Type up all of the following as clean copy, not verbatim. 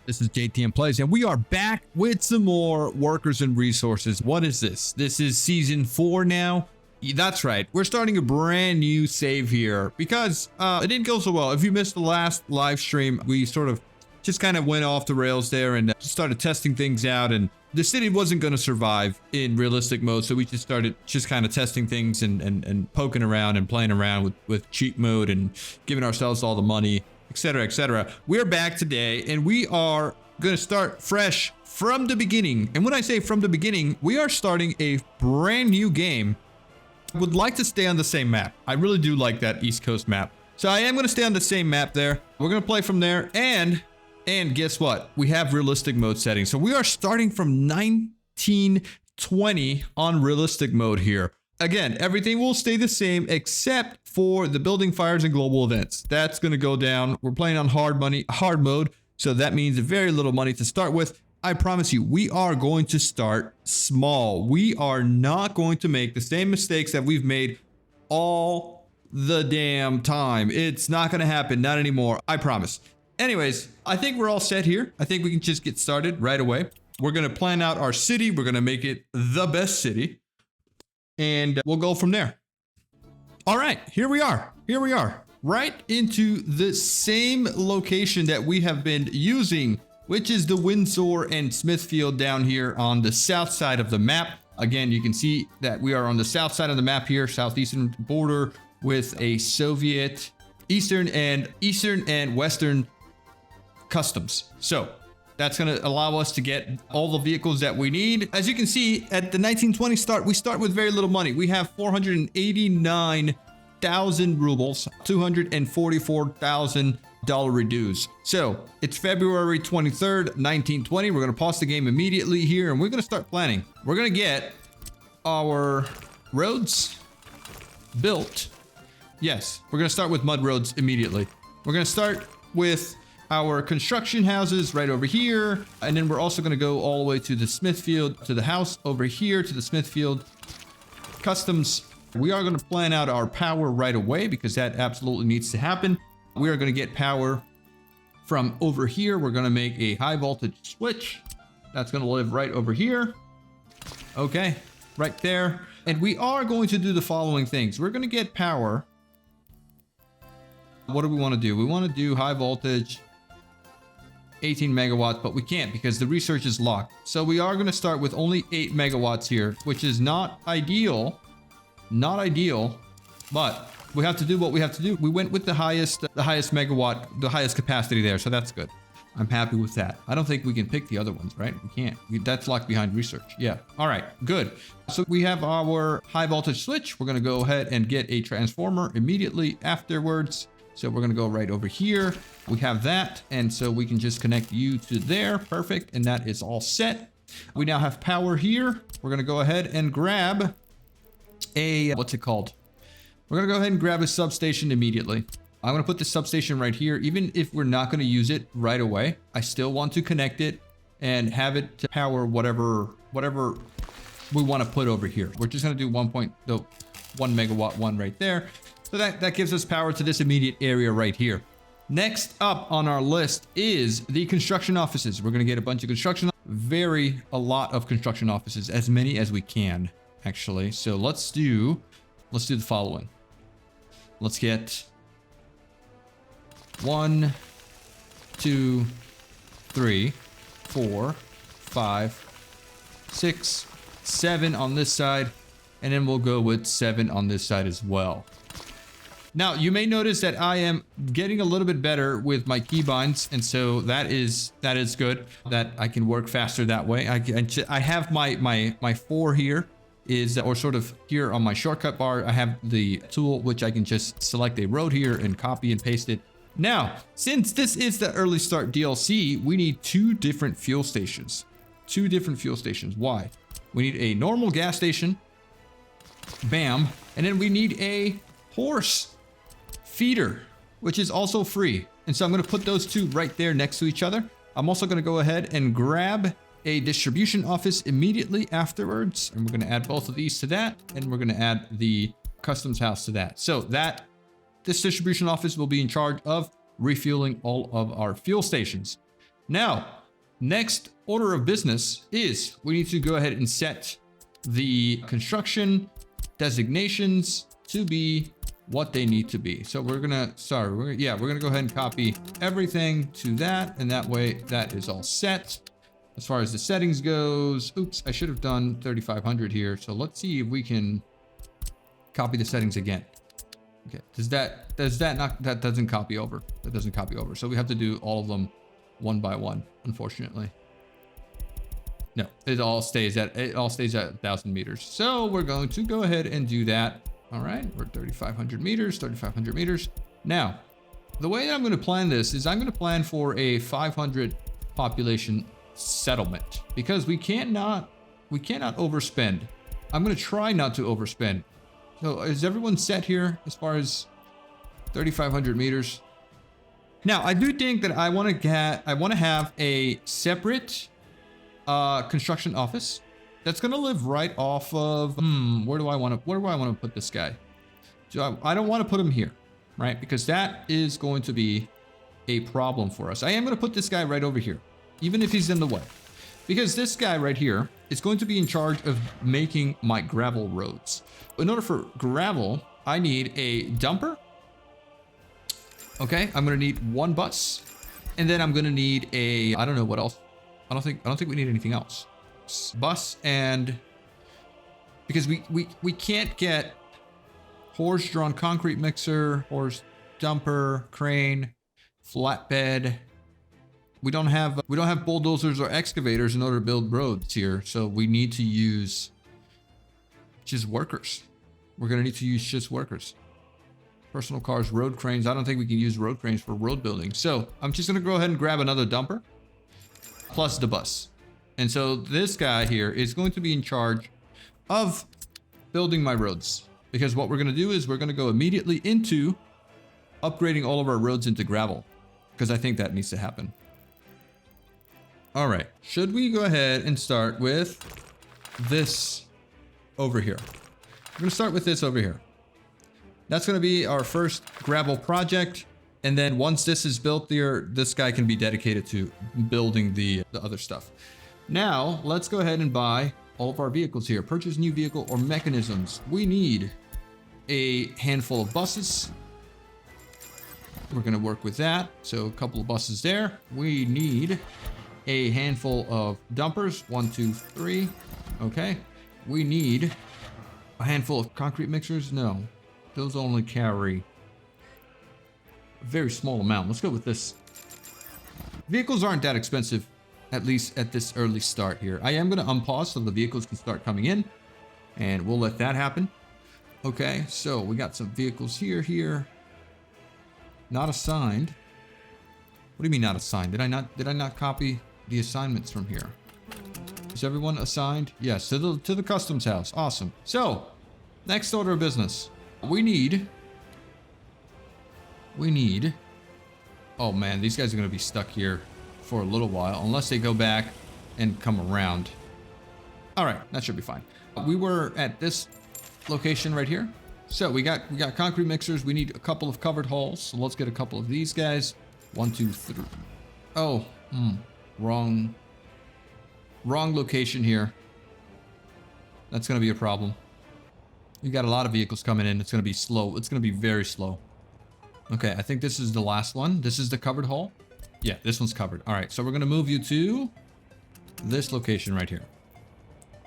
This is JTM Plays, and we are back with some more workers and resources. What is this? This is season 4 now. That's right. We're starting a brand new save here because it didn't go so well. If you missed the last live stream, we sort of just kind of went off the rails there and started testing things out, and the city wasn't going to survive in realistic mode, so we just started kind of testing things and poking around and playing around with cheat mode and giving ourselves all the money, etc., etc. We're back today, and we are going to start fresh from the beginning. And when I say from the beginning, we are starting a brand new game. I would like to stay on the same map. I really do like that East Coast map. So I am going to stay on the same map there. We're going to play from there, and guess what? We have realistic mode settings. So we are starting from 1920 on realistic mode here. Again, everything will stay the same except for the building fires and global events. That's going to go down. We're playing on hard mode. So that means very little money to start with. I promise you, we are going to start small. We are not going to make the same mistakes that we've made all the damn time. It's not going to happen. Not anymore. I promise. Anyways, I think we're all set here. I think we can just get started right away. We're going to plan out our city. We're going to make it the best city. And we'll go from there. All right, here we are. Here we are. Right into the same location that we have been using, which is the Windsor and Smithfield down here on the south side of the map. Again, you can see that we are on the south side of the map here, southeastern border with a Soviet eastern and western customs. So that's going to allow us to get all the vehicles that we need. As you can see, at the 1920 start, we start with very little money. We have 489,000 rubles, $244,000 dues. So it's February 23rd, 1920. We're going to pause the game immediately here, and we're going to start planning. We're going to get our roads built. Yes, we're going to start with mud roads immediately. We're going to start with our construction houses right over here, and then we're also going to go all the way to the Smithfield, to the house over here, to the Smithfield customs. We are going to plan out our power right away because that absolutely needs to happen. We are going to get power from over here. We're going to make a high voltage switch. That's going to live right over here. Okay, right there. And we are going to do the following things. We're going to get power. What do we want to do? We want to do high voltage 18 megawatts, but we can't because the research is locked. So we are going to start with only 8 megawatts here, which is not ideal. Not ideal, but we have to do what we have to do. We went with the highest megawatt, the highest capacity there, so that's good. I'm happy with that. I don't think we can pick the other ones, right? We can't. That's locked behind research. Yeah. All right, good. So we have our high voltage switch. We're going to go ahead and get a transformer immediately afterwards. So we're going to go right over here. We have that. And so we can just connect you to there. Perfect. And that is all set. We now have power here. We're going to go ahead and grab a, what's it called? We're going to go ahead and grab a substation immediately. I'm going to put the substation right here. Even if we're not going to use it right away, I still want to connect it and have it to power whatever we want to put over here. We're just going to do 1 megawatt one right there. So that gives us power to this immediate area right here. Next up on our list is the construction offices. We're going to get a bunch of construction, a lot of construction offices, as many as we can, actually. So let's do the following. Let's get 1, 2, 3, 4, 5, 6, 7 on this side, and then we'll go with 7 on this side as well. Now, you may notice that I am getting a little bit better with my keybinds, and so that is good, that I can work faster that way. I have my 4 here is, or sort of here on my shortcut bar, I have the tool which I can just select a road here and copy and paste it. Now, since this is the early start DLC, we need 2 different fuel stations. 2 different fuel stations. Why? We need a normal gas station. Bam. And then we need a horse feeder, which is also free. And so I'm going to put those 2 right there next to each other. I'm also going to go ahead and grab a distribution office immediately afterwards. And we're going to add both of these to that. And we're going to add the customs house to that. So this distribution office will be in charge of refueling all of our fuel stations. Now, next order of business is we need to go ahead and set the construction designations to be what they need to be. So we're gonna, we're gonna go ahead and copy everything to that, and that way that is all set. As far as the settings goes, oops, I should have done 3500 here. So let's see if we can copy the settings again. Okay, does that not, that doesn't copy over. That doesn't copy over. So we have to do all of them one by one, unfortunately. No, it all stays at 1,000 meters. So we're going to go ahead and do that. All right, we're 3,500 meters. Now, the way that I'm going to plan this is I'm going to plan for a 500 population settlement because we cannot overspend. I'm going to try not to overspend. So is everyone set here as far as 3,500 meters? Now, I do think that I want to have a separate construction office that's going to live right off of, where do I want to put this guy? So I don't want to put him here, right? Because that is going to be a problem for us. I am going to put this guy right over here, even if he's in the way, because this guy right here is going to be in charge of making my gravel roads. In order for gravel, I need a dumper. Okay, I'm going to need one bus, and then I'm going to need a, I don't know what else. I don't think we need anything else. Bus, and because we can't get horse-drawn concrete mixer, horse dumper, crane, flatbed. We don't have bulldozers or excavators in order to build roads here, so we need to use just workers. We're gonna need to use just workers. Personal cars, road cranes. I don't think we can use road cranes for road building. So I'm just gonna go ahead and grab another dumper plus the bus. And so this guy here is going to be in charge of building my roads, because what we're going to do is we're going to go immediately into upgrading all of our roads into gravel, because I think that needs to happen. All right. Should we go ahead and start with this over here? We're going to start with this over here. That's going to be our first gravel project. And then once this is built there, this guy can be dedicated to building the other stuff. Now, let's go ahead and buy all of our vehicles here. Purchase new vehicle or mechanisms. We need a handful of buses. We're going to work with that. So a couple of buses there. We need a handful of dumpers. 1, 2, 3. Okay. We need a handful of concrete mixers. No, those only carry a very small amount. Let's go with this. Vehicles aren't that expensive, at least at this early start here. I am going to unpause so the vehicles can start coming in, and we'll let that happen. Okay, so we got some vehicles here. Not assigned. What do you mean not assigned? Did I not copy the assignments from here? Is everyone assigned? Yes, to the customs house. Awesome. So, next order of business. We need. Oh man, these guys are going to be stuck here for a little while, unless they go back and come around. All right, that should be fine. We were at this location right here. So we got concrete mixers. We need a couple of covered holes. So let's get a couple of these guys. 1, 2, 3. Oh, wrong location here. That's going to be a problem. You got a lot of vehicles coming in. It's going to be slow. It's going to be very slow. Okay, I think this is the last one. This is the covered hole. Yeah, this one's covered. All right, so we're going to move you to this location right here.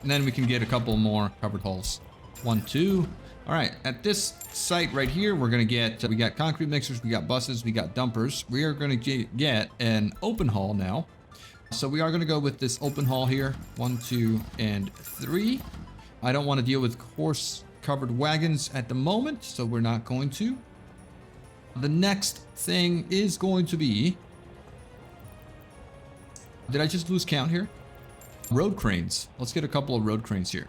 And then we can get a couple more covered holes. 1, 2. All right, at this site right here, we're going to get, we got concrete mixers, we got buses, we got dumpers. We are going to get an open haul now. So we are going to go with this open haul here. 1, 2, and 3. I don't want to deal with horse covered wagons at the moment, so we're not going to. The next thing is going to be, did I just lose count here? Road cranes. Let's get a couple of road cranes here.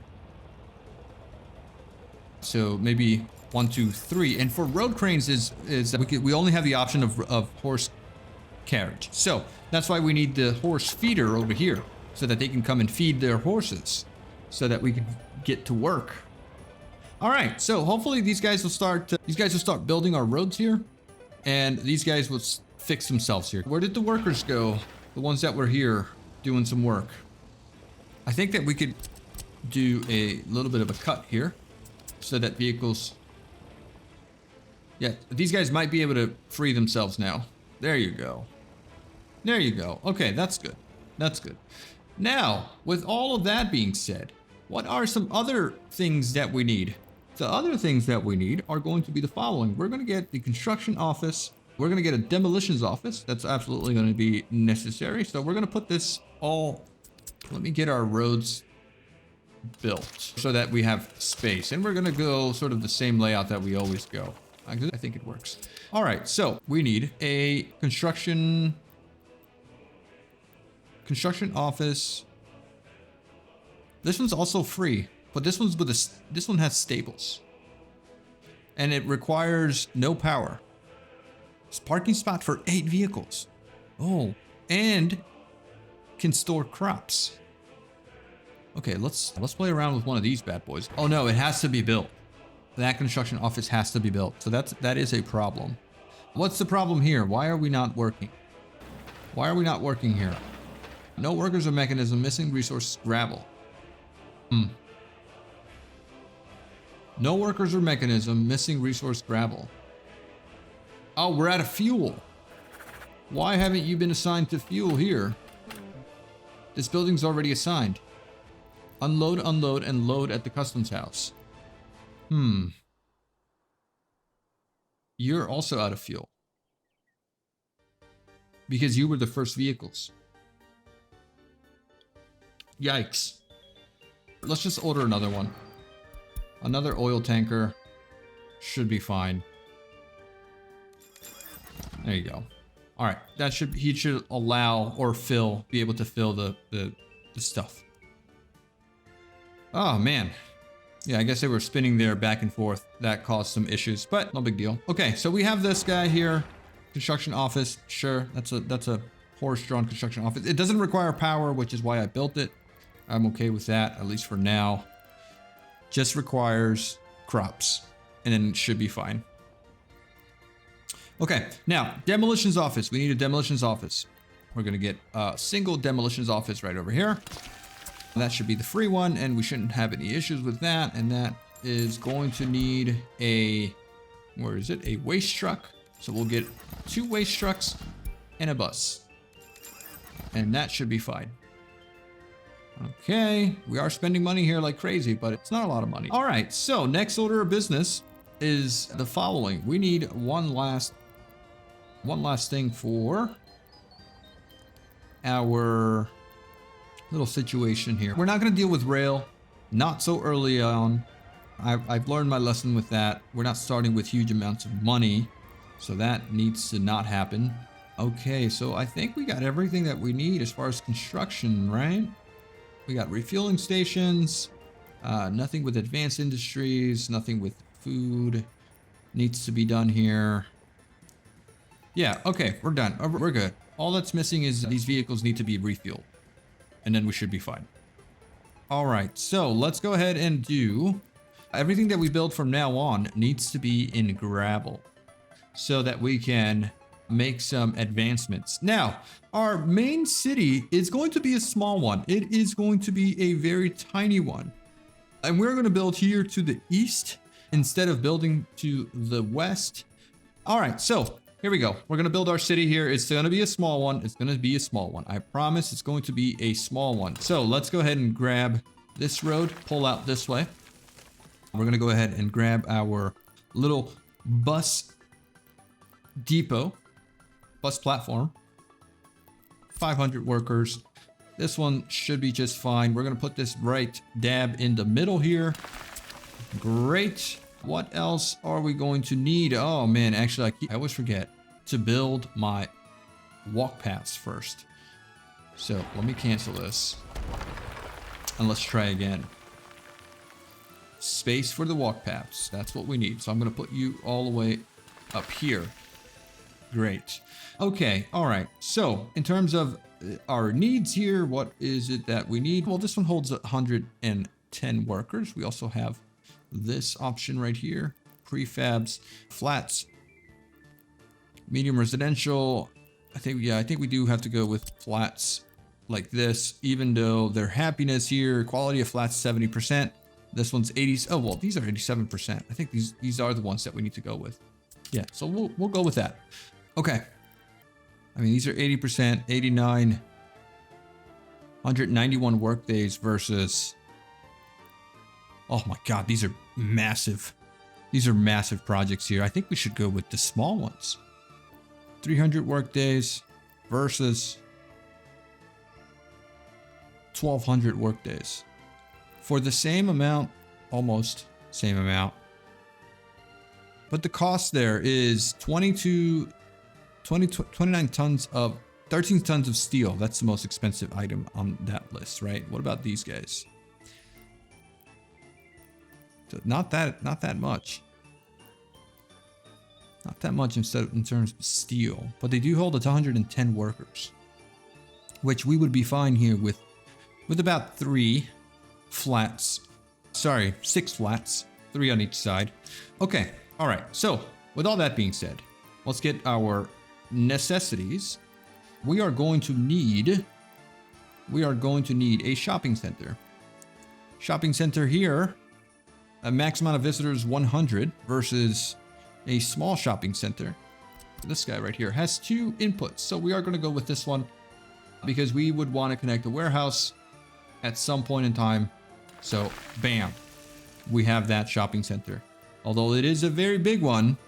So maybe 1, 2, 3. And for road cranes is we only have the option of horse carriage. So that's why we need the horse feeder over here, so that they can come and feed their horses, so that we can get to work. All right. So hopefully these guys will start building our roads here, and these guys will fix themselves here. Where did the workers go? The ones that were here doing some work. I think that we could do a little bit of a cut here so that vehicles... Yeah, these guys might be able to free themselves now. There you go. There you go. Okay, that's good. That's good. Now, with all of that being said, what are some other things that we need? The other things that we need are going to be the following. We're going to get the construction office. We're going to get a demolitions office. That's absolutely going to be necessary. So we're going to put this all... Let me get our roads built so that we have space. And we're going to go sort of the same layout that we always go. I think it works. All right, so we need a construction office. This one's also free, but this one's with this one has stables, and it requires no power. It's a parking spot for 8 vehicles. Oh, and can store crops. Okay, let's play around with one of these bad boys. Oh no, it has to be built. That construction office has to be built. So that is a problem. What's the problem here? Why are we not working? Why are we not working here? No workers or mechanism, missing resource, gravel. No workers or mechanism, missing resource, gravel. Oh, we're out of fuel. Why haven't you been assigned to fuel here? This building's already assigned. Unload, unload, and load at the customs house. You're also out of fuel. Because you were the first vehicles. Yikes. Let's just order another one. Another oil tanker. Should be fine. There you go. Alright, he should allow or be able to fill the stuff. Oh man. Yeah, I guess they were spinning there back and forth. That caused some issues, but no big deal. Okay, so we have this guy here. Construction office. Sure, that's a horse-drawn construction office. It doesn't require power, which is why I built it. I'm okay with that, at least for now. Just requires crops, and then it should be fine. Okay, now, demolitions office. We need a demolitions office. We're gonna get a single demolitions office right over here. That should be the free one, and we shouldn't have any issues with that. And that is going to need a, where is it? A waste truck. So we'll get 2 waste trucks and a bus. And that should be fine. Okay, we are spending money here like crazy, but it's not a lot of money. All right, so next order of business is the following. We need one last thing for our little situation here. We're not going to deal with rail, not so early on. I've learned my lesson with that. We're not starting with huge amounts of money, so that needs to not happen. Okay, so I think we got everything that we need as far as construction, right? We got refueling stations, nothing with advanced industries, nothing with food needs to be done here. Yeah, okay, we're done. We're good. All that's missing is these vehicles need to be refueled. And then we should be fine. All right, so let's go ahead and do everything that we build from now on needs to be in gravel so that we can make some advancements. Now, our main city is going to be a small one. It is going to be a very tiny one. And we're going to build here to the east instead of building to the west. All right, so here we go. We're going to build our city here. It's going to be a small one. It's going to be a small one. I promise it's going to be a small one. So let's go ahead and grab this road, pull out this way. We're going to go ahead and grab our little bus depot, bus platform. 500 workers. This one should be just fine. We're going to put this right dab in the middle here. Great. What else are we going to need? Oh man, actually I always forget to build my walk paths first. So let me cancel this and let's try again. Space for the walk paths. That's what we need. So I'm going to put you all the way up here. Great. Okay. All right. So in terms of our needs here, what is it that we need? Well, this one holds 110 workers. We also have this option right here, prefabs, flats, medium residential, I think we do have to go with flats like this, even though their happiness here, quality of flats 70%. This one's 80. Oh, well, these are 87%. I think these are the ones that we need to go with. Yeah, so we'll go with that. Okay. I mean, these are 80%, 89, 191 work days versus, oh my God, these are massive. These are massive projects here. I think we should go with the small ones. 300 work days versus 1,200 work days. For the same amount, almost same amount. But the cost there is 29 tons of, 13 tons of steel. That's the most expensive item on that list, right? What about these guys? So not that much. Not that much in terms of steel, but they do hold 110 workers, which we would be fine here with about 3 flats. Sorry, 6 flats, 3 on each side. Okay, all right. So with all that being said, let's get our necessities. We are going to need a shopping center. Shopping center here, a max amount of visitors 100 versus a small shopping center. This guy right here has 2 inputs, so we are going to go with this one because we would want to connect a warehouse at some point in time. So bam, we have that shopping center. Although it is a very big one.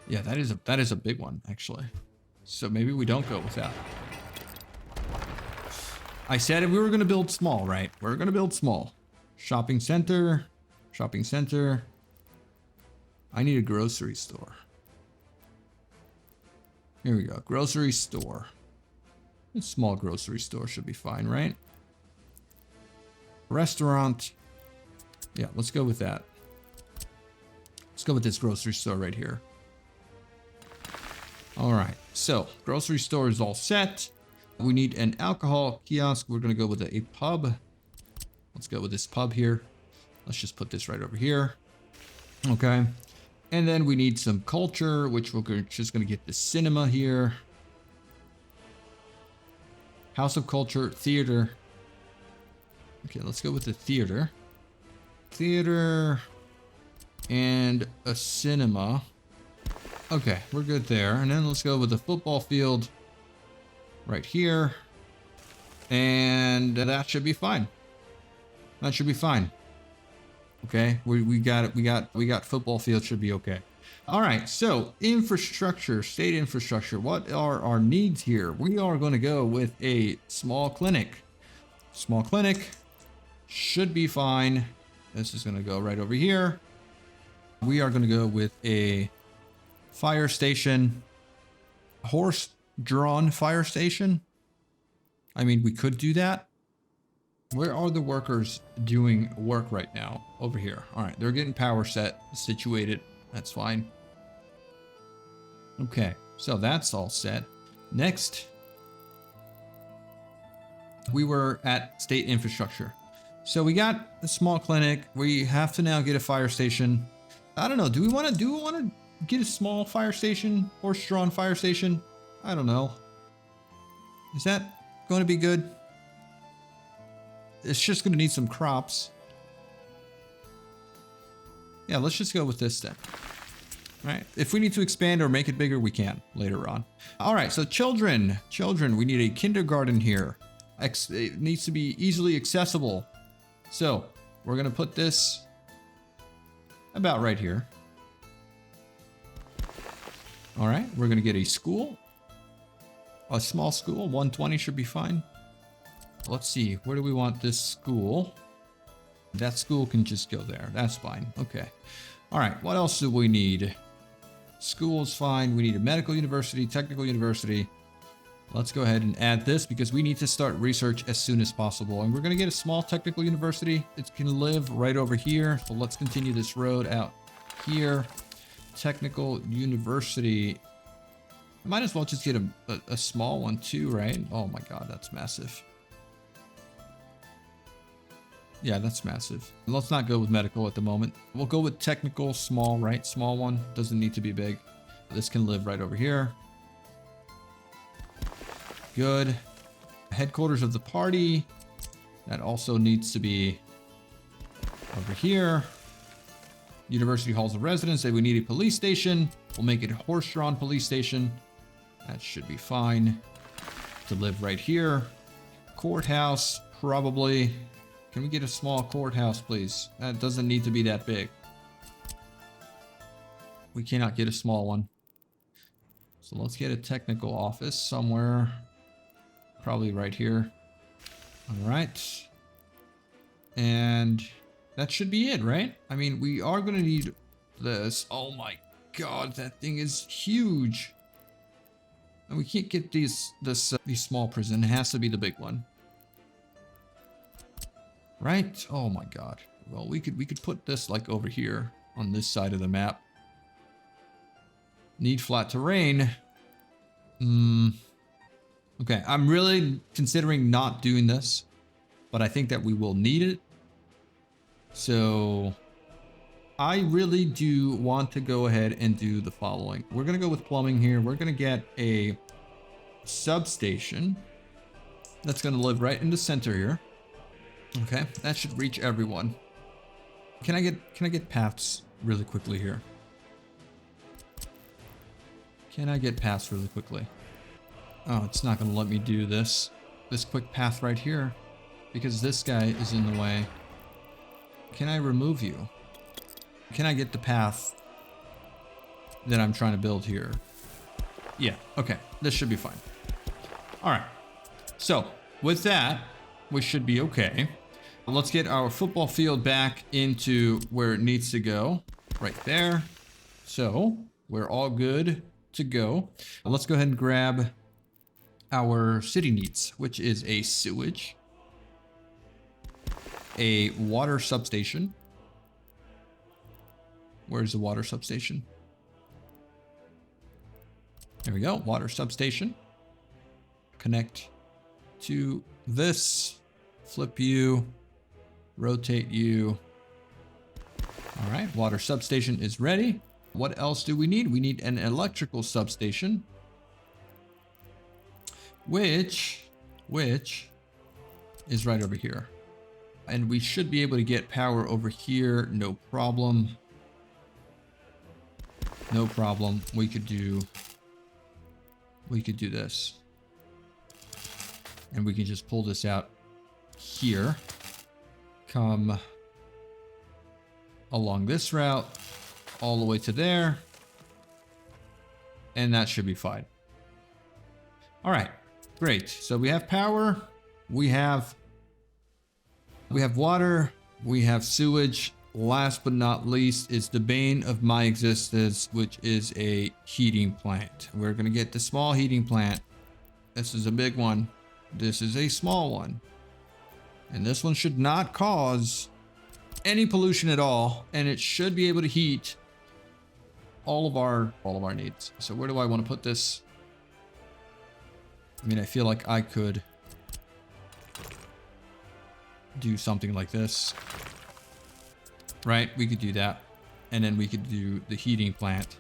Yeah, that is a big one actually. So maybe we don't go with that. I said we were going to build small, right? We're going to build small. Shopping center, shopping center. I need a grocery store. Here we go. Grocery store. A small grocery store should be fine, right? Restaurant. Yeah, let's go with that. Let's go with this grocery store right here. All right. So, grocery store is all set. We need an alcohol kiosk. We're going to go with a pub. Let's go with this pub here. Let's just put this right over here. Okay. And then we need some culture, which we're just going to get the cinema here. House of Culture, theater. Okay, let's go with the theater. Theater and a cinema. Okay, we're good there. And then let's go with the football field right here. And that should be fine. That should be fine. Okay, we got it. We got football field, should be okay. All right, so infrastructure, state infrastructure. What are our needs here? We are going to go with a small clinic. Small clinic should be fine. This is going to go right over here. We are going to go with a fire station, horse-drawn fire station. I mean, we could do that. Where are the workers doing work right now? Over here. All right, they're getting power set, situated. That's fine. Okay, so that's all set. Next, we were at state infrastructure. So we got a small clinic. We have to now get a fire station. I don't know. Do we want to get a small fire station, horse-drawn fire station? I don't know. Is that going to be good? It's just going to need some crops. Yeah, let's just go with this then. All right. If we need to expand or make it bigger, we can later on. All right. So children, we need a kindergarten here. It needs to be easily accessible. So we're going to put this about right here. All right. We're going to get a school, a small school. 120 should be fine. Let's see, where do we want this school? That school can just go there. That's fine. Okay. All right. What else do we need? School's fine. We need a medical university, technical university. Let's go ahead and add this because we need to start research as soon as possible. And we're going to get a small technical university. It can live right over here. So let's continue this road out here. Technical university. I might as well just get a small one too, right? Oh my God, that's massive. Yeah, that's massive. Let's not go with medical at the moment. We'll go with technical, small, right? Small one. Doesn't need to be big. This can live right over here. good. Headquarters of the party. That also needs to be over here. University halls of residence. Say we need a police station. We'll make it a horse-drawn police station. That should be fine to live right here. Courthouse, probably. Can we get a small courthouse, please? That doesn't need to be that big. We cannot get a small one. So let's get a technical office somewhere. Probably right here. All right. And that should be it, right? I mean, we are going to need this. Oh my God, that thing is huge. And we can't get these small prison. It has to be the big one. Right? Oh my God. Well, we could put this like over here on this side of the map. Need flat terrain. Okay, I'm really considering not doing this, but I think that we will need it. So I really do want to go ahead and do the following. We're going to go with plumbing here. We're going to get a substation that's going to live right in the center here. Okay, that should reach everyone. Can I get paths really quickly here? Can I get paths really quickly? Oh, it's not going to let me do this quick path right here because this guy is in the way. Can I remove you? Can I get the path that I'm trying to build here? Yeah, okay. This should be fine. All right. So with that, we should be okay. Let's get our football field back into where it needs to go. Right there. So we're all good to go. Let's go ahead and grab our city needs, which is a sewage, a water substation. Where's the water substation? There we go, water substation. Connect to this, flip you, rotate you. All right, water substation is ready. What else do we need? We need an electrical substation, which is right over here. And we should be able to get power over here, no problem. No problem. We could do this. And we can just pull this out here. Come along this route, all the way to there. And that should be fine. All right, great. So we have power, we have water, we have sewage. Last but not least is the bane of my existence, which is a heating plant. We're gonna get the small heating plant. This is a big one. This is a small one. And this one should not cause any pollution at all. And it should be able to heat all of our needs. So where do I want to put this? I mean, I feel like I could do something like this. Right? We could do that. And then we could do the heating plant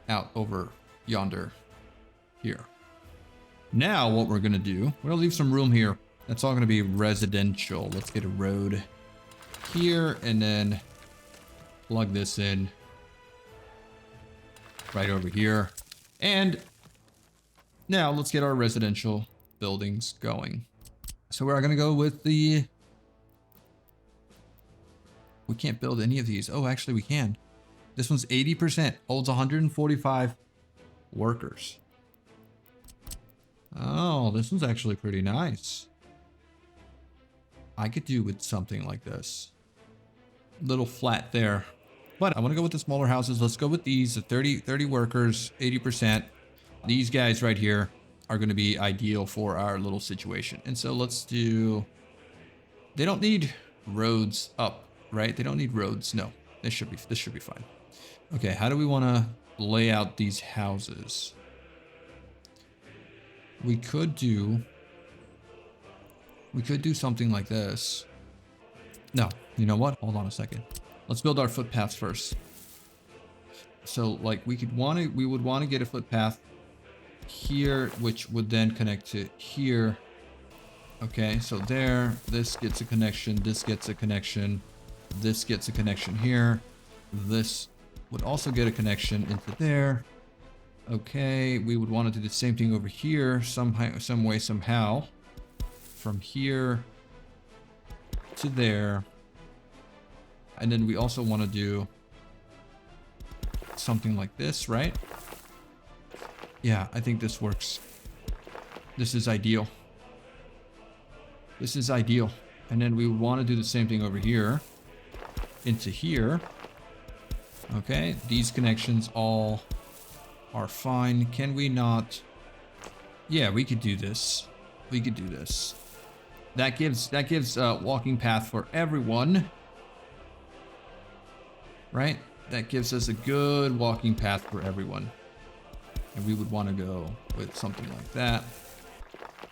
out over yonder here. Now what we're going to do, we're going to leave some room here. That's all going to be residential. Let's get a road here and then plug this in right over here. And now let's get our residential buildings going. So we're going to go with the... We can't build any of these. Oh, actually we can. This one's 80%, holds 145 workers. Oh, this one's actually pretty nice. I could do with something like this. Little flat there. But I want to go with the smaller houses. Let's go with these, 30 workers, 80%. These guys right here are going to be ideal for our little situation. And so let's do... They don't need roads up, right? They don't need roads. No, this should be fine. Okay, how do we want to lay out these houses? We could do something like this. No, you know what? Hold on a second. Let's build our footpaths first. So like we would want to get a footpath here, which would then connect to here. Okay, so there, this gets a connection, this gets a connection, this gets a connection here. This would also get a connection into there. Okay, we would want to do the same thing over here, somehow, some way, somehow. From here to there. And then we also want to do something like this, right? Yeah, I think this works. This is ideal. This is ideal. And then we want to do the same thing over here into here. Okay, these connections all are fine. Can we not? Yeah, we could do this. We could do this. That gives a walking path for everyone. Right? That gives us a good walking path for everyone. And we would want to go with something like that.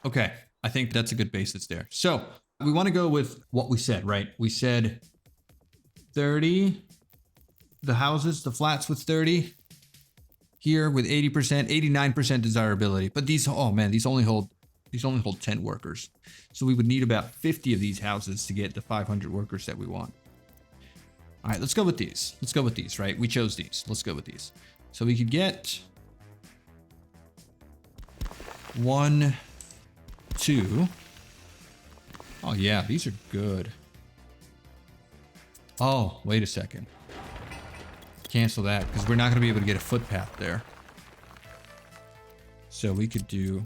Okay, I think that's a good basis there. So we want to go with what we said, right? We said 30, the houses, the flats with 30. Here with 80%, 89% desirability. But these, oh man, these only hold 10 workers. So we would need about 50 of these houses to get the 500 workers that we want. All right, let's go with these. Let's go with these, right? We chose these. Let's go with these. So we could get 1, 2. Oh yeah, these are good. Oh, wait a second. Cancel that because we're not going to be able to get a footpath there. So we could do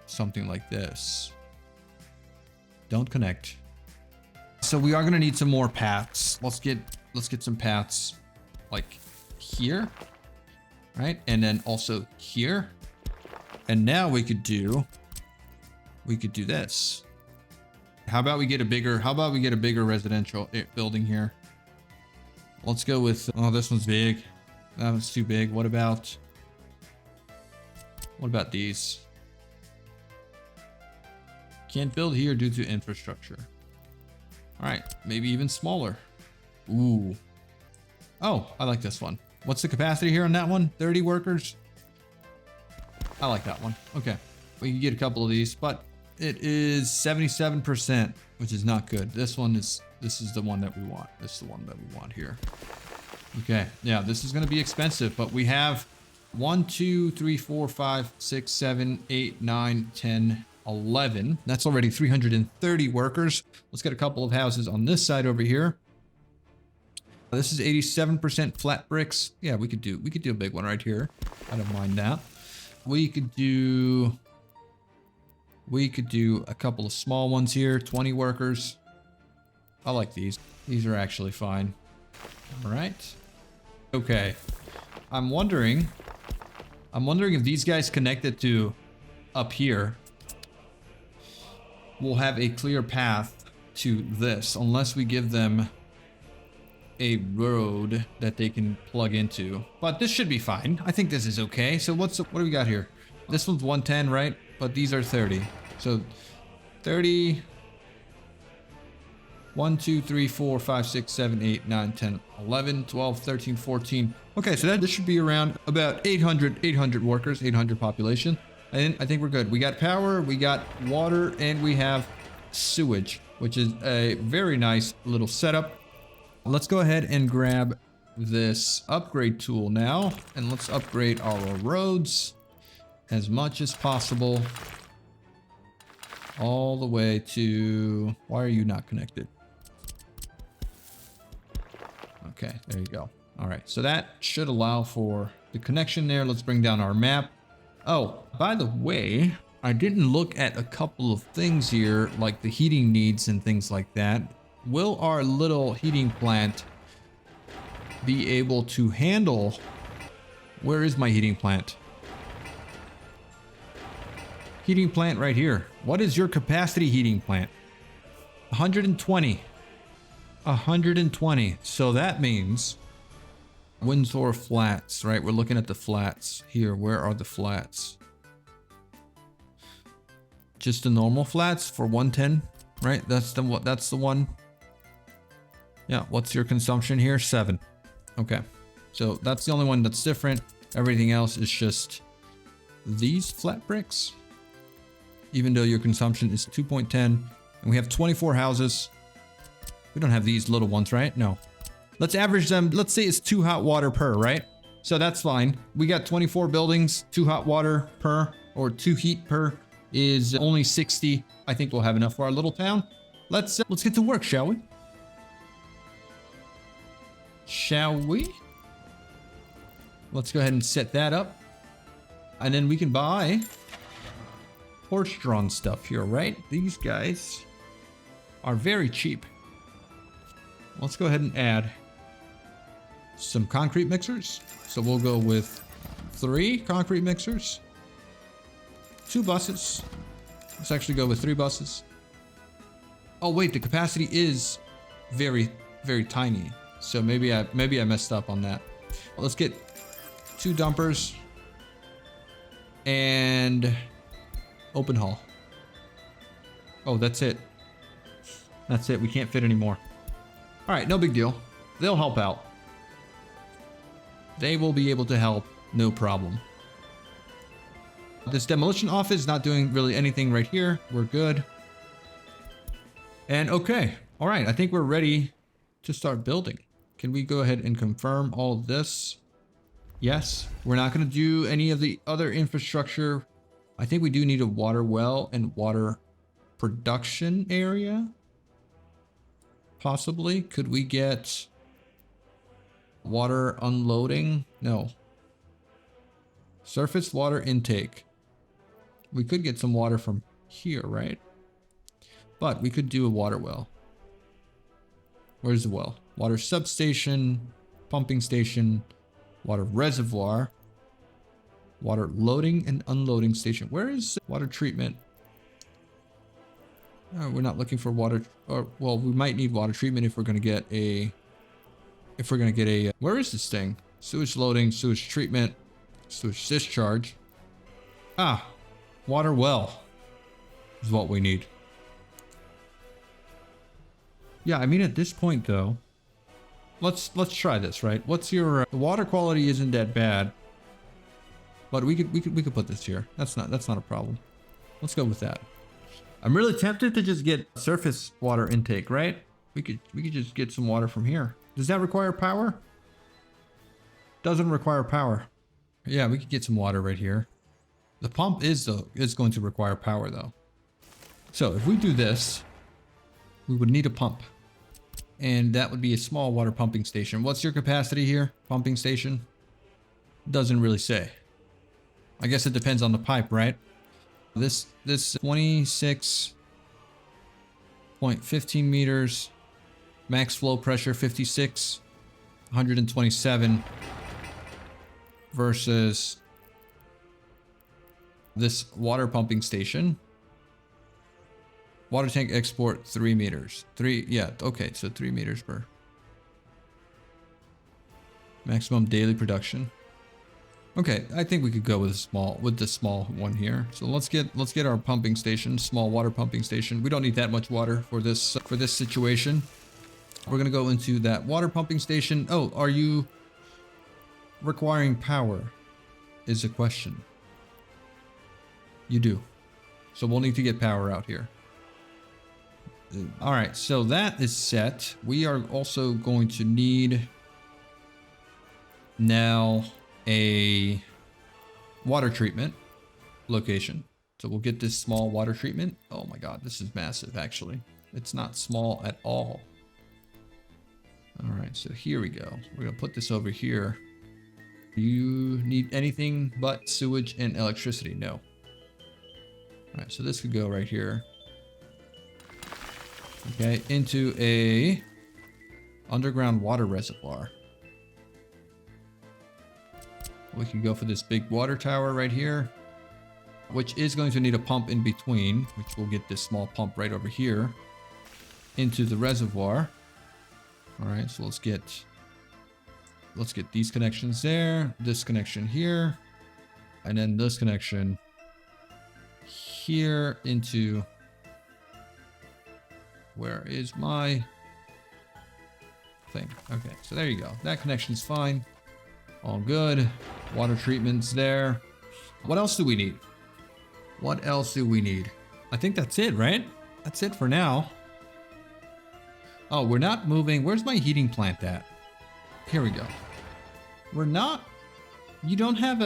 something like this. Don't connect. So we are going to need some more paths. Let's get some paths like here, right? And then also here. And now we could do this. How about we get a bigger residential building here? Let's go with, oh, this one's big. That one's too big. What about these? Can't build here due to infrastructure. All right, maybe even smaller. Ooh. Oh, I like this one. What's the capacity here on that one? 30 workers. I like that one. Okay, we can get a couple of these, but it is 77%, which is not good. This is the one that we want. This is the one that we want here. Okay, yeah, this is going to be expensive, but we have 1, 2, 3, 4, 5, 6, 7, 8, 9, 10, 11. That's already 330 workers. Let's get a couple of houses on this side over here. This is 87% flat bricks. Yeah, we could do a big one right here. I don't mind that. We could do a couple of small ones here, 20 workers. I like these. These are actually fine. All right. Okay. I'm wondering if these guys connected to up here will have a clear path to this, unless we give them a road that they can plug into. But this should be fine. I think this is okay. So what do we got here? This one's 110, right? But these are 30. So 30. 1, 2, 3, 4, 5, 6, 7, 8, 9, 10, 11, 12, 13, 14. Okay, so this should be around about 800 workers, 800 population. And I think we're good. We got power, we got water, and we have sewage, which is a very nice little setup. Let's go ahead and grab this upgrade tool now, and let's upgrade our roads as much as possible. All the way to... Why are you not connected? Okay, there you go. All right, so that should allow for the connection there. Let's bring down our map. Oh, by the way, I didn't look at a couple of things here, like the heating needs and things like that. Will our little heating plant be able to handle... Where is my heating plant? Heating plant right here. What is your capacity heating plant? 120. 120. So that means Windsor flats, right? We're looking at the flats here. Where are the flats? Just the normal flats for 110, right? That's the one. Yeah, what's your consumption here? 7. Okay. So that's the only one that's different. Everything else is just these flat bricks, even though your consumption is 2.10 and we have 24 houses. We don't have these little ones, right? No. Let's average them. Let's say it's 2 hot water per, right? So that's fine. We got 24 buildings, 2 hot water per, or 2 heat per is only 60. I think we'll have enough for our little town. Let's get to work, shall we? Shall we? Let's go ahead and set that up. And then we can buy horse-drawn stuff here, right? These guys are very cheap. Let's go ahead and add some concrete mixers. So we'll go with 3 concrete mixers, 2 buses. Let's actually go with 3 buses. Oh wait, the capacity is very, very tiny. So maybe I messed up on that. Let's get 2 dumpers and open haul. Oh, that's it. That's it. We can't fit anymore. All right, no big deal. They'll help out. They will be able to help, no problem. This demolition office is not doing really anything right here. We're good. And okay, all right, I think we're ready to start building. Can we go ahead and confirm all of this? Yes, we're not going to do any of the other infrastructure. I think we do need a water well and water production area. Possibly. Could we get water unloading? No. Surface water intake. We could get some water from here, right? But we could do a water well. Where's the well? Water substation, pumping station, water reservoir, water loading and unloading station. Where is water treatment? We're not looking for water, or well, we might need water treatment if we're going to get a, where is this thing? Sewage loading, sewage treatment, sewage discharge. Ah, water well is what we need. Yeah, I mean at this point though, let's try this, right? What's your the water quality isn't that bad, but we could put this here. That's not a problem. Let's go with that. I'm really tempted to just get surface water intake, right? We could just get some water from here. Does that require power? Doesn't require power. Yeah, we could get some water right here. The pump is going to require power though. So if we do this, we would need a pump. And that would be a small water pumping station. What's your capacity here? Pumping station? Doesn't really say. I guess it depends on the pipe, right? This 26.15 meters, max flow pressure 56, 127 versus this water pumping station. Water tank export 3 meters. 3, yeah, okay, so 3 meters per. Maximum daily production. Okay, I think we could go with the small one here. So let's get our pumping station, small water pumping station. We don't need that much water for this situation. We're gonna go into that water pumping station. Oh, are you requiring power? Is a question. You do. So we'll need to get power out here. All right, so that is set. We are also going to need now a water treatment location. So we'll get this small water treatment. Oh my God, this is massive actually. It's not small at all. All right, so here we go. We're gonna put this over here. Do you need anything but sewage and electricity? No. All right, so this could go right here. Okay, into a underground water reservoir. We can go for this big water tower right here, which is going to need a pump in between, which we'll get this small pump right over here into the reservoir. All right, so let's get these connections there, this connection here, and then this connection here into, where is my thing? Okay, so there you go. That connection's fine. All good. Water treatment's there. What else do we need? What else do we need? I think that's it, right? That's it for now. Oh, we're not moving. Where's my heating plant at? Here we go. We're not. You don't have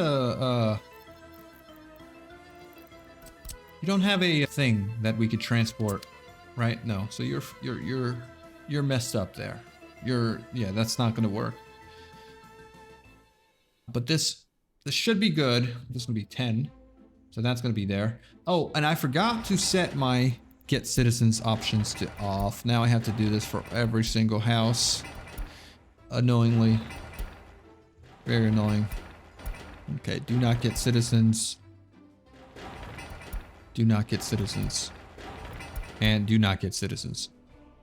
you don't have a thing that we could transport, right? No. So you're messed up there. Yeah, that's not going to work. But this should be good. This is going to be 10. So that's going to be there. Oh, and I forgot to set my get citizens options to off. Now I have to do this for every single house. Annoyingly. Very annoying. Okay, do not get citizens. Do not get citizens. And do not get citizens.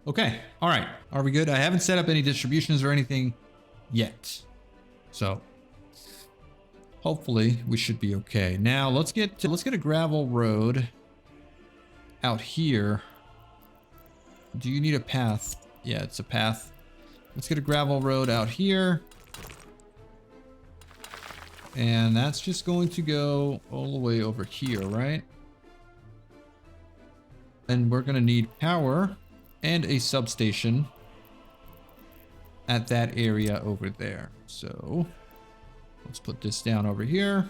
Okay, all right. Are we good? I haven't set up any distributions or anything yet. So hopefully we should be okay. Now let's get a gravel road out here. Do you need a path? Yeah, it's a path. Let's get a gravel road out here. And that's just going to go all the way over here, right? And we're going to need power and a substation at that area over there. So let's put this down over here.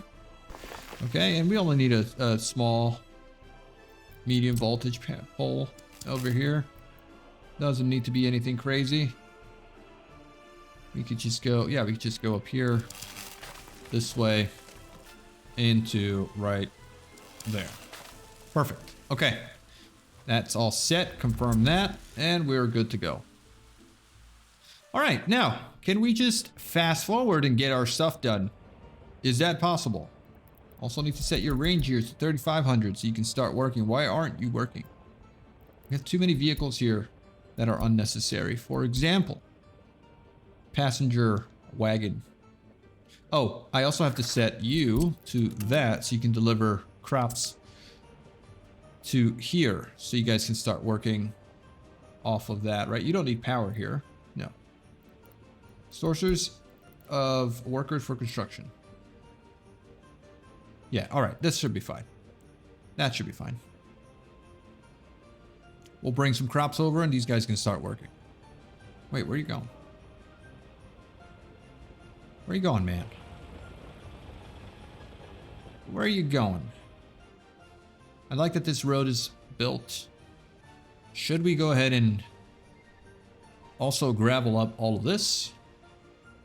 Okay, and we only need a small medium voltage pole over here. Doesn't need to be anything crazy. We could just go, yeah, we could just go up here this way into right there. Perfect. Okay. That's all set. Confirm that. And we're good to go. All right. Now, can we just fast forward and get our stuff done? Is that possible? Also need to set your range here to 3,500 so you can start working. Why aren't you working? We have too many vehicles here that are unnecessary. For example, passenger wagon. Oh, I also have to set you to that so you can deliver crops to here so you guys can start working off of that, right? You don't need power here. No. Sources of workers for construction. Yeah, all right. This should be fine. That should be fine. We'll bring some crops over and these guys can start working. Wait, where are you going? Where are you going, man? Where are you going? I like that this road is built. Should we go ahead and also gravel up all of this?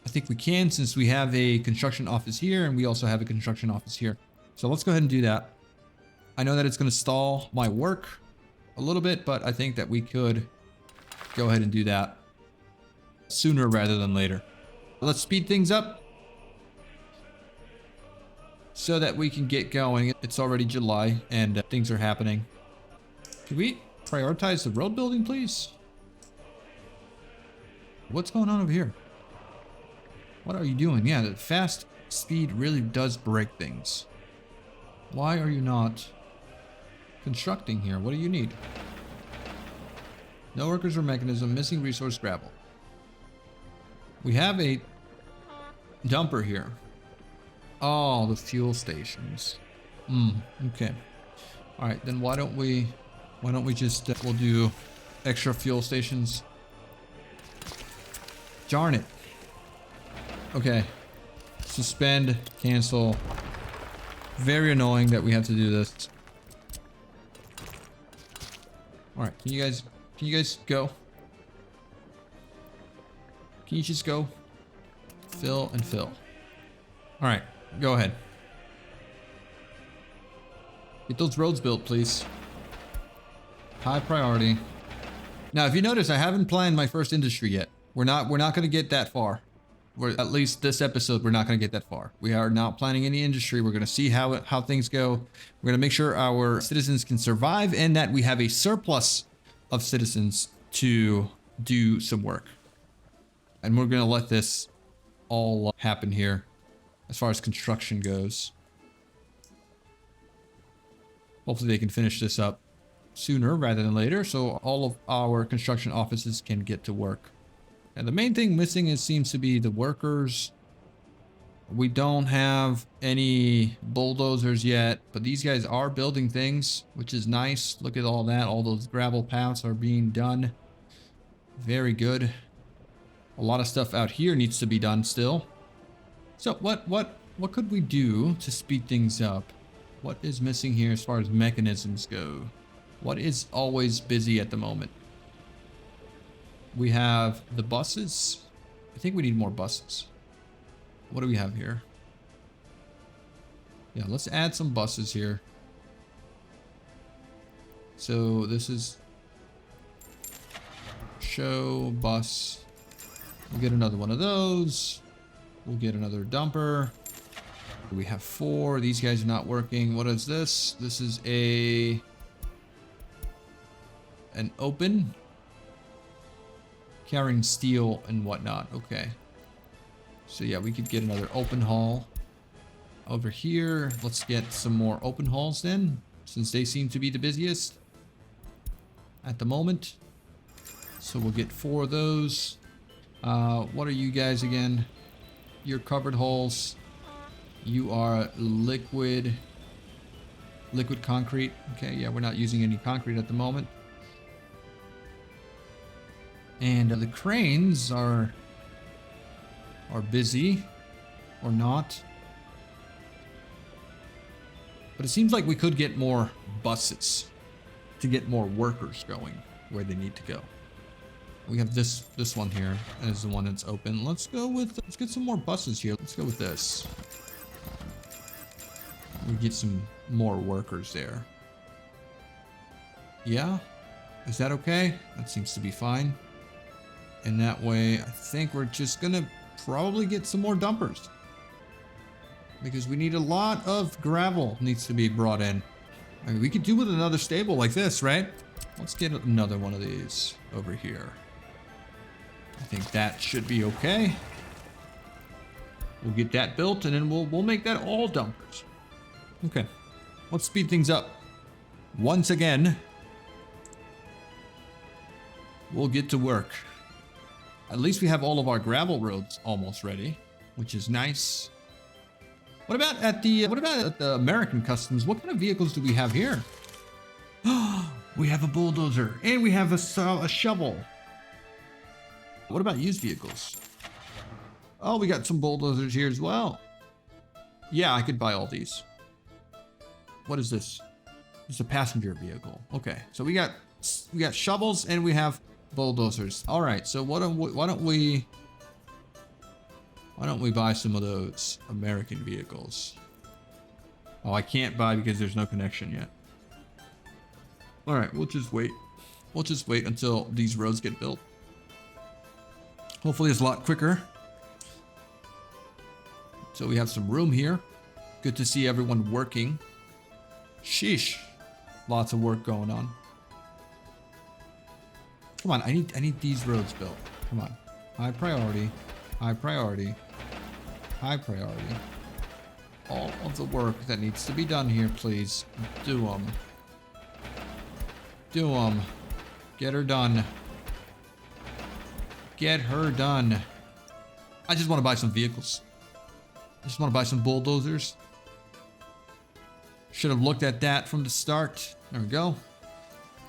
I think we can, since we have a construction office here and we also have a construction office here. So let's go ahead and do that. I know that it's going to stall my work a little bit, but I think that we could go ahead and do that sooner rather than later. Let's speed things up so that we can get going. It's already July and things are happening. Can we prioritize the road building, please? What's going on over here? What are you doing? Yeah, the fast speed really does break things. Why are you not constructing here? What do you need? No workers or mechanism, missing resource gravel. We have a dumper here. Oh, the fuel stations. Okay. All right, then why don't we just we'll do extra fuel stations. Darn it. Okay. Suspend, cancel. Very annoying that we have to do this. All right, can you guys go? Can you just go? Fill and fill. All right, go ahead. Get those roads built, please. High priority. Now, if you notice, I haven't planned my first industry yet. We're not going to get that far. At least this episode, we're not going to get that far. We are not planning any industry. We're going to see how things go. We're going to make sure our citizens can survive and that we have a surplus of citizens to do some work. And we're going to let this all happen here as far as construction goes. Hopefully they can finish this up sooner rather than later so all of our construction offices can get to work. And the main thing missing seems to be the workers We don't have any bulldozers yet, but these guys are building things, which is nice. Look at all that. All those gravel paths are being done. Very good. A lot of stuff out here needs to be done still. So what could we do to speed things up? What is missing here as far as mechanisms go? What is always busy at the moment? We have the buses. I think we need more buses. What do we have here? Yeah, let's add some buses here. So this is show bus. We'll get another one of those. We'll get another dumper. We have 4. These guys are not working. What is this? This is an open carrying steel and whatnot. Okay. So yeah, we could get another open haul over here. Let's get some more open hauls then, since they seem to be the busiest at the moment. So we'll get 4 of those. What are you guys again? You're covered holes. You are liquid concrete. Okay, yeah, we're not using any concrete at the moment. And the cranes are busy or not. But it seems like we could get more buses to get more workers going where they need to go. We have this one here as the one that's open. Let's get some more buses here. Let's go with this. We get some more workers there. Yeah? Is that okay? That seems to be fine. And that way, I think we're just gonna probably get some more dumpers. Because we need a lot of gravel needs to be brought in. I mean, we could do with another stable like this, right? Let's get another one of these over here. I think that should be okay. We'll get that built and then we'll make that all dumpers. Okay, let's speed things up. Once again, we'll get to work. At least we have all of our gravel roads almost ready, which is nice. What about at the American Customs? What kind of vehicles do we have here? We have a bulldozer and we have a shovel. What about used vehicles? Oh, we got some bulldozers here as well. Yeah, I could buy all these. What is this? It's a passenger vehicle. Okay, so we got shovels and we have bulldozers. All right, so why don't we buy some of those American vehicles? Oh, I can't buy because there's no connection yet. All right, we'll just wait. We'll just wait until these roads get built. Hopefully it's a lot quicker. So we have some room here. Good to see everyone working. Sheesh. Lots of work going on. Come on, I need these roads built. Come on. High priority. High priority. High priority. All of the work that needs to be done here, please. Do them. Do them. Get her done. Get her done. I just want to buy some vehicles. I just want to buy some bulldozers. Should have looked at that from the start. There we go.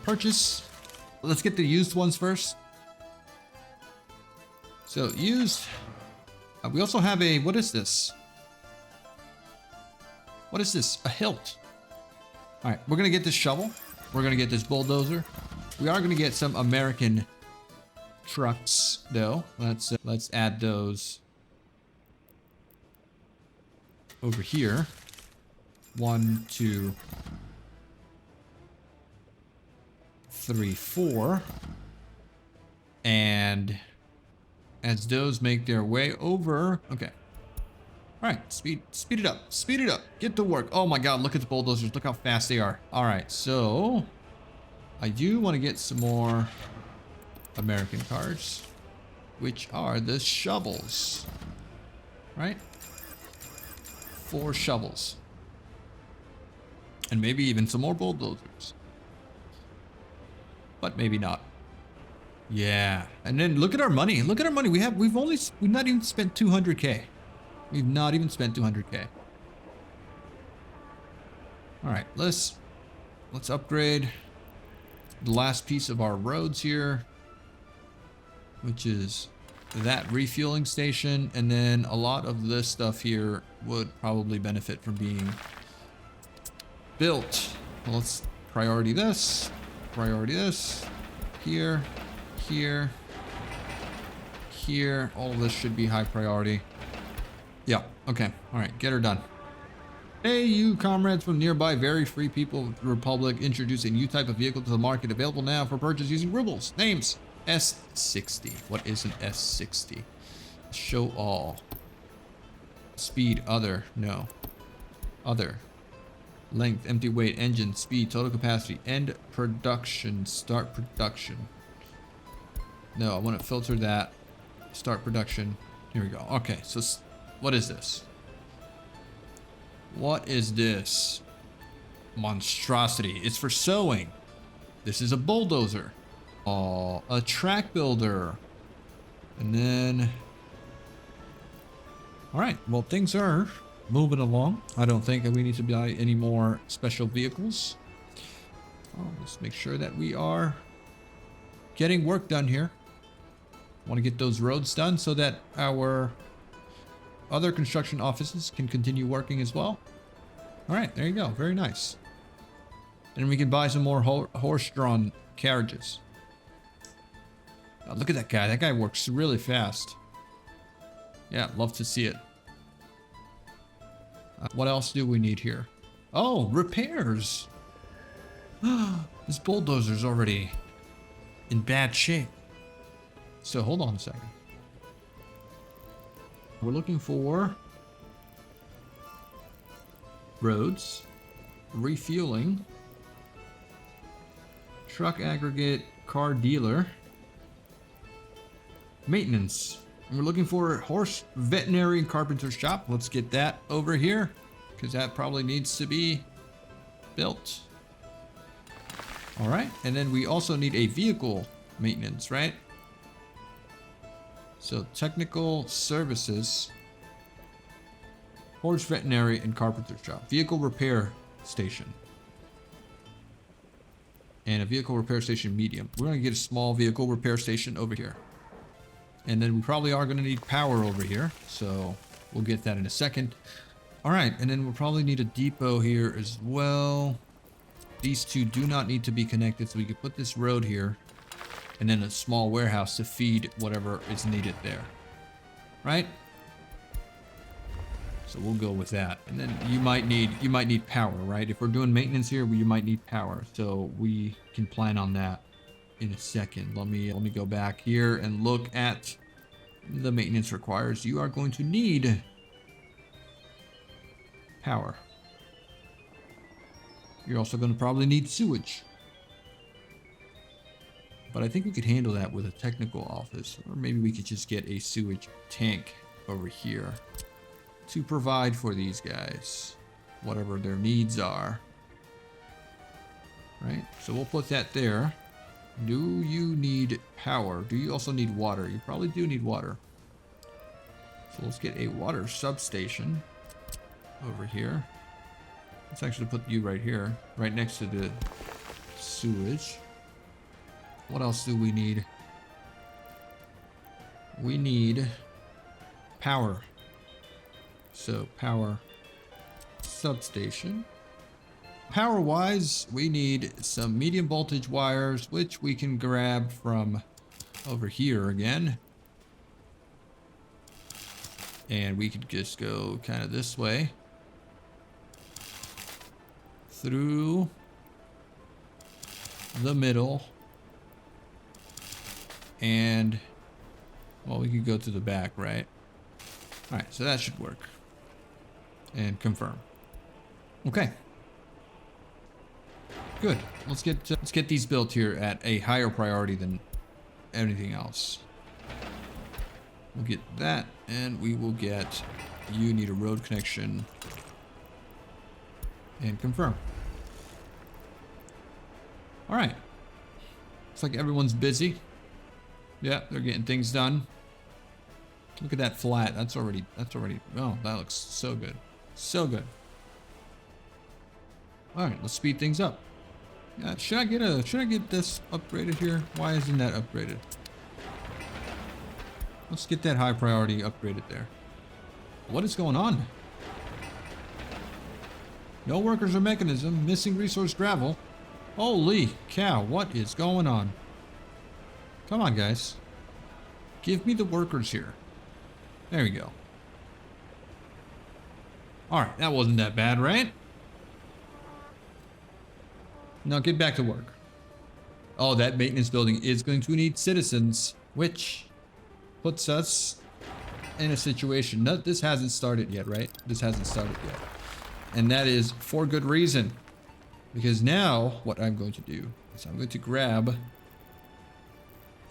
Purchase. Let's get the used ones first. So used. We also have a, what is this? What is this? A hilt. All right, we're going to get this shovel. We're going to get this bulldozer. We are going to get some American trucks though. Let's add those over here. 1, 2, 3, 4. And as those make their way over, okay. All right, speed it up, speed it up, get to work. Oh my God, look at the bulldozers, look how fast they are. All right, so I do want to get some more American cars, which are the shovels, right? 4 shovels. And maybe even some more bulldozers. But maybe not. Yeah. And then look at our money. Look at our money. We've not even spent 200K. We've not even spent 200K. All right, let's upgrade the last piece of our roads here, which is that refueling station. And then a lot of this stuff here would probably benefit from being built. Well, let's priority this, here, here, here. All of this should be high priority. Yeah, okay, all right, get her done. Hey, you comrades from nearby very free people of the Republic, introduce a new type of vehicle to the market, available now for purchase using rubles. Names: S60. What is an S60? Show all. Speed, other, no. Other. Length, empty weight, engine, speed, total capacity, end production, start production. No, I want to filter that. Start production. Here we go. Okay, so what is this? What is this monstrosity? It's for sewing. This is a bulldozer. Oh, a track builder. And then... all right, well, things are moving along. I don't think that we need to buy any more special vehicles. Oh, let's make sure that we are getting work done here. Want to get those roads done so that our other construction offices can continue working as well. All right, there you go. Very nice. And we can buy some more horse-drawn carriages. Oh, look at that guy. That guy works really fast. Yeah, love to see it. What else do we need here? Oh, repairs. This bulldozer's already in bad shape. So hold on a second. We're looking for roads, refueling, truck aggregate, car dealer, maintenance. And we're looking for horse veterinary and carpenter shop. Let's get that over here because that probably needs to be built. All right, and then we also need a vehicle maintenance, right? So technical services, horse veterinary and carpenter shop, vehicle repair station, and a vehicle repair station medium. We're gonna get a small vehicle repair station over here. And then we probably are gonna need power over here. So we'll get that in a second. All right, and then we'll probably need a depot here as well. These two do not need to be connected, so we could put this road here and then a small warehouse to feed whatever is needed there, right? So we'll go with that. And then you might need power, right? If we're doing maintenance here, you might need power. So we can plan on that in a second. Let me go back here and look at the maintenance requires. You are going to need power. You're also going to probably need sewage. But I think we could handle that with a technical office, or maybe we could just get a sewage tank over here to provide for these guys, whatever their needs are. Right? So we'll put that there. Do you need power? Do you also need water? You probably do need water. So let's get a water substation over here. Let's actually put you right here, right next to the sewage. What else do we need? We need power. So power substation. Power wise, we need some medium voltage wires, which we can grab from over here again. And we could just go kind of this way. Through the middle. And, well, we could go to the back, right? All right, so that should work. And confirm. Okay. Good. Let's get these built here at a higher priority than anything else. We'll get that, and we will get. You need a road connection. And confirm. All right. Looks like everyone's busy. Yeah, they're getting things done. Look at that flat. That's already, oh, that looks so good. So good. All right, let's speed things up. Yeah, should I get this upgraded here? Why isn't that upgraded? Let's get that high priority upgraded there. What is going on? No workers or mechanism, missing resource gravel. Holy cow, what is going on? Come on, guys. Give me the workers here. There we go. All right, that wasn't that bad, right? Now get back to work. Oh, that maintenance building is going to need citizens, which puts us in a situation. No, this hasn't started yet, right? This hasn't started yet. And that is for good reason. Because now what I'm going to do is I'm going to grab,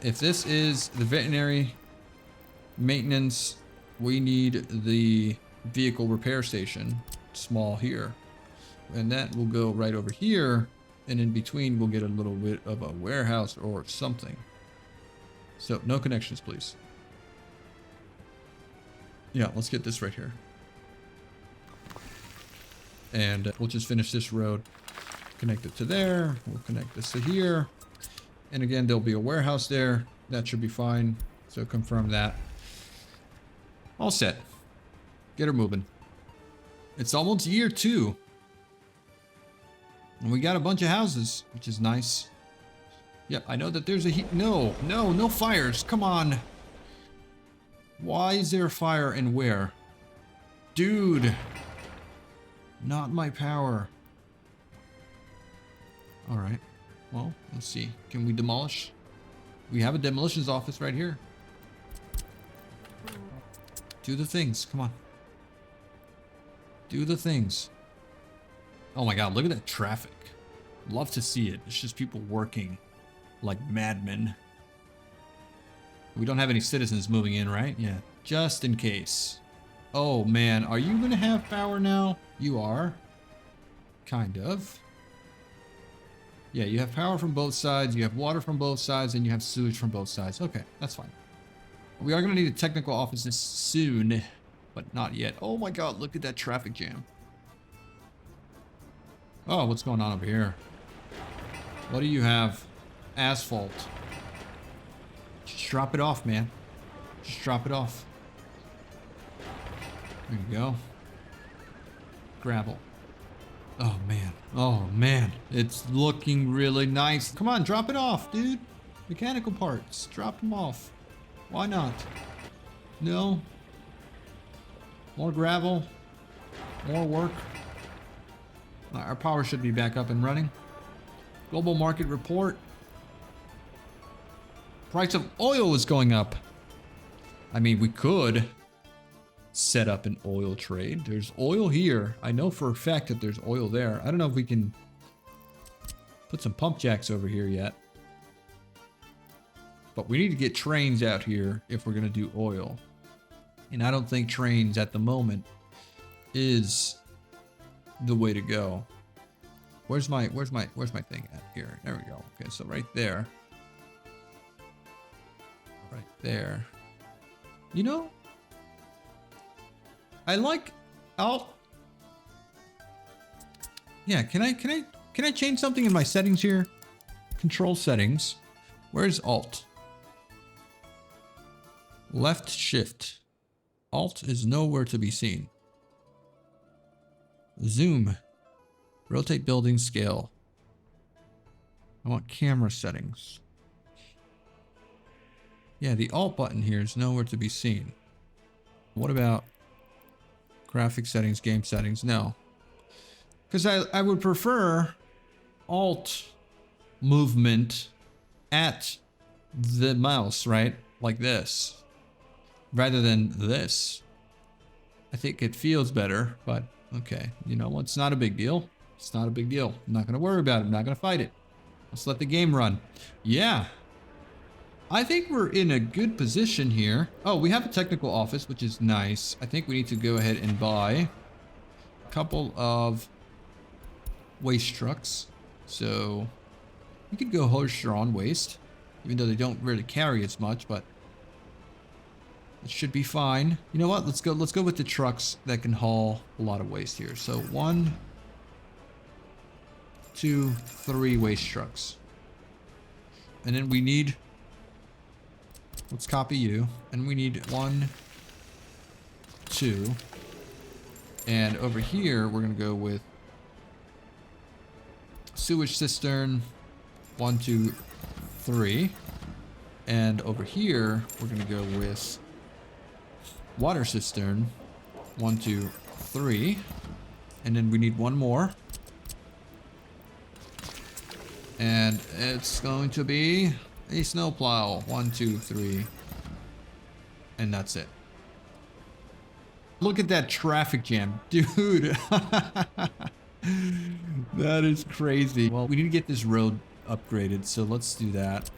if this is the veterinary maintenance, we need the vehicle repair station, small here. And that will go right over here. And in between, we'll get a little bit of a warehouse or something. So no connections, please. Yeah, let's get this right here. And we'll just finish this road. Connect it to there. We'll connect this to here. And again, there'll be a warehouse there. That should be fine. So confirm that. All set. Get her moving. It's almost year 2. And we got a bunch of houses, which is nice. Yep, I know that there's a heat. No fires. Come on. Why is there a fire and where? Dude. Not my power. All right. Well, let's see. Can we demolish? We have a demolitions office right here. Do the things. Come on. Do the things. Oh my God, look at that traffic. Love to see it. It's just people working like madmen. We don't have any citizens moving in, right? Yeah, just in case. Oh man, are you gonna have power now? You are. Kind of. Yeah, you have power from both sides, you have water from both sides, and you have sewage from both sides. Okay, that's fine. We are gonna need a technical office soon, but not yet. Oh my God, look at that traffic jam. Oh, what's going on over here? What do you have? Asphalt. Just drop it off, man. Just drop it off. There you go. Gravel. Oh, man. Oh, man. It's looking really nice. Come on, drop it off, dude. Mechanical parts. Drop them off. Why not? No. More gravel. More work. Our power should be back up and running. Global market report. Price of oil is going up. I mean, we could set up an oil trade. There's oil here. I know for a fact that there's oil there. I don't know if we can put some pump jacks over here yet. But we need to get trains out here if we're going to do oil. And I don't think trains at the moment is the way to go. Where's my thing at here? There we go. Okay, so right there. Right there. You know, I like Alt. Yeah, can I change something in my settings here? Control settings. Where's Alt? Left shift. Alt is nowhere to be seen. Zoom. Rotate building scale. I want camera settings. Yeah, the Alt button here is nowhere to be seen. What about graphic settings, game settings? No. Because I would prefer Alt movement at the mouse, right? Like this. Rather than this. I think it feels better, but okay. You know, it's not a big deal. It's not a big deal. I'm not going to worry about it. I'm not going to fight it. Let's let the game run. Yeah. I think we're in a good position here. Oh, we have a technical office, which is nice. I think we need to go ahead and buy a couple of waste trucks. So we could go horse-drawn waste, even though they don't really carry as much, but It should be fine. You know what? Let's go with the trucks that can haul a lot of waste here. So 1, 2, 3 waste trucks. And then we need, let's copy you. And we need 1, 2. And over here, we're going to go with sewage cistern, 1, 2, 3. And over here, we're going to go with water cistern, 1, 2, 3. And then we need one more. And it's going to be a snowplow, 1, 2, 3. And that's it. Look at that traffic jam, dude. That is crazy. Well, we need to get this road upgraded, so let's do that.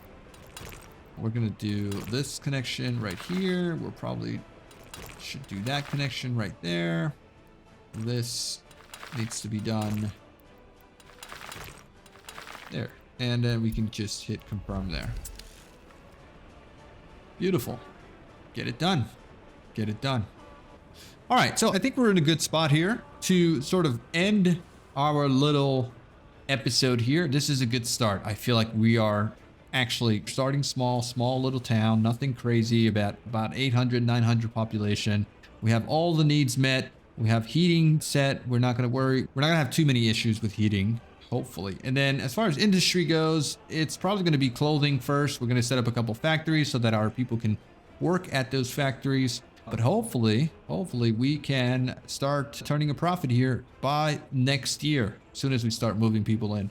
We're gonna do this connection right here. We'll probably should do that connection right there. This needs to be done there. And then we can just hit confirm there. Beautiful. Get it done. Get it done. All right, so I think we're in a good spot here to sort of end our little episode here. This is a good start. I feel like we are actually starting small little town, nothing crazy, about 800, 900 population. We have all the needs met. We have heating set. We're not going to worry. We're not going to have too many issues with heating, hopefully. And then as far as industry goes, it's probably going to be clothing first. We're going to set up a couple factories so that our people can work at those factories. But hopefully we can start turning a profit here by next year, as soon as we start moving people in.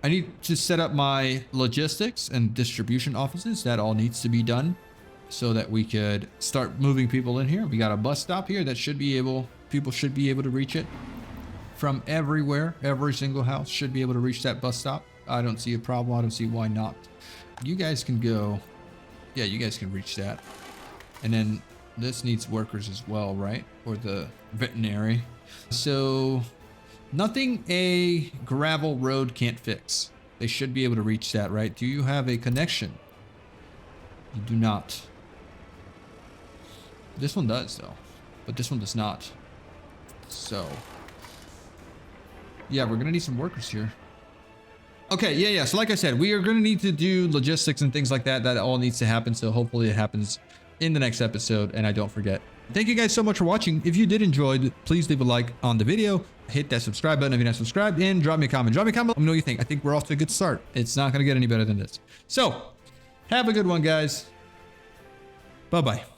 I need to set up my logistics and distribution offices. That all needs to be done so that we could start moving people in here. We got a bus stop here that people should be able to reach it from everywhere. Every single house should be able to reach that bus stop. I don't see a problem. I don't see why not. You guys can go. Yeah, you guys can reach that. And then this needs workers as well, right? Or the veterinary. So nothing a gravel road can't fix. They should be able to reach that, right? Do you have a connection? You do not. This one does though, but this one does not. So yeah, we're gonna need some workers here. Okay, yeah. So like I said, we are gonna need to do logistics and things like that. That all needs to happen. So hopefully it happens in the next episode and I don't forget. Thank you guys so much for watching. If you did enjoy, please leave a like on the video. Hit that subscribe button if you're not subscribed, and drop me a comment. Let me know what you think. I think we're off to a good start. It's not going to get any better than this. So have a good one, guys. Bye-bye.